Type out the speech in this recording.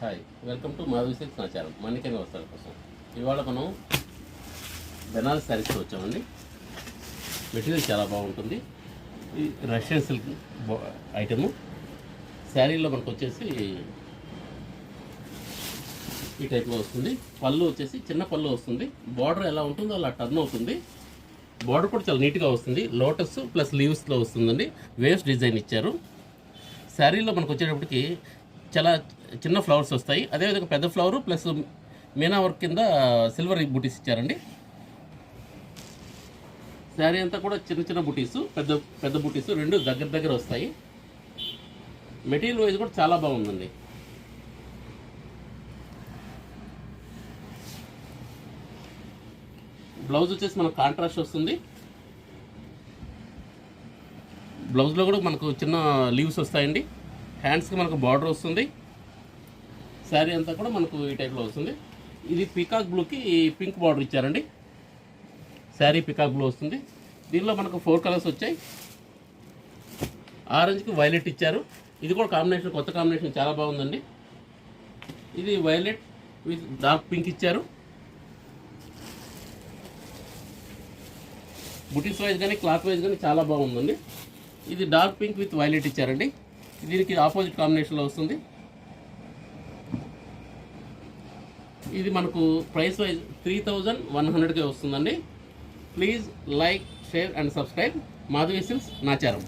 Hi, welcome to Madhavi silks నా channel మన్నికైన వస్త్రాల కోసం. ఇవాళ మనం బెనారస్ శారీస్తో వచ్చామండి. మెటీరియల్ చాలా బాగుంటుంది. ఈ రష్యన్ సిల్క్ ఐటము. శారీలో మనకు వచ్చేసి ఈ టైప్లో వస్తుంది. పళ్ళు వచ్చేసి చిన్న పళ్ళు వస్తుంది. బార్డర్ ఎలా ఉంటుందో అలా టర్న్ అవుతుంది. బార్డర్ కూడా చాలా నీట్గా వస్తుంది. లోటస్ ప్లస్ లీవ్స్లో వస్తుందండి. వేవ్స్ డిజైన్ ఇచ్చారు. శారీలో మనకు వచ్చేటప్పటికి చాలా చిన్న ఫ్లవర్స్ వస్తాయి. అదేవిధంగా పెద్ద ఫ్లవర్ ప్లస్ మీనా వర్క్ కింద సిల్వర్ బూటీస్ ఇచ్చారండి. శారీ అంతా కూడా చిన్న చిన్న బూటీసు, పెద్ద పెద్ద బూటీసు రెండు దగ్గర దగ్గర వస్తాయి. మెటీరియల్ వైజ్ కూడా చాలా బాగుందండి. బ్లౌజ్ వచ్చేసి మనకు కాంట్రాస్ట్ వస్తుంది. బ్లౌజ్లో కూడా మనకు చిన్న లీవ్స్ వస్తాయండి. హ్యాండ్స్కి మనకు బార్డర్ వస్తుంది. శారీ అంతా కూడా మనకు ఈ టైప్లో వస్తుంది. ఇది పీకాక్ బ్లూకి పింక్ బార్డర్ ఇచ్చారండి. శారీ పీకాక్ బ్లూ వస్తుంది. దీనిలో మనకు 4 కలర్స్ వచ్చాయి. ఆరెంజ్కి వైలెట్ ఇచ్చారు. ఇది కూడా కాంబినేషన్, కొత్త కాంబినేషన్ చాలా బాగుందండి. ఇది వైలెట్ విత్ డార్క్ పింక్ ఇచ్చారు. బుటీస్ వైజ్ కానీ క్లాత్ వైజ్ కానీ చాలా బాగుందండి. ఇది డార్క్ పింక్ విత్ వైలెట్ ఇచ్చారండి. దీనికి ఆపోజిట్ కాంబినేషన్లో వస్తుంది. ఇది మనకు ప్రైస్ వైజ్ 3100కే వస్తుందండి. Please like, share and subscribe Madhavi silks Nacharam.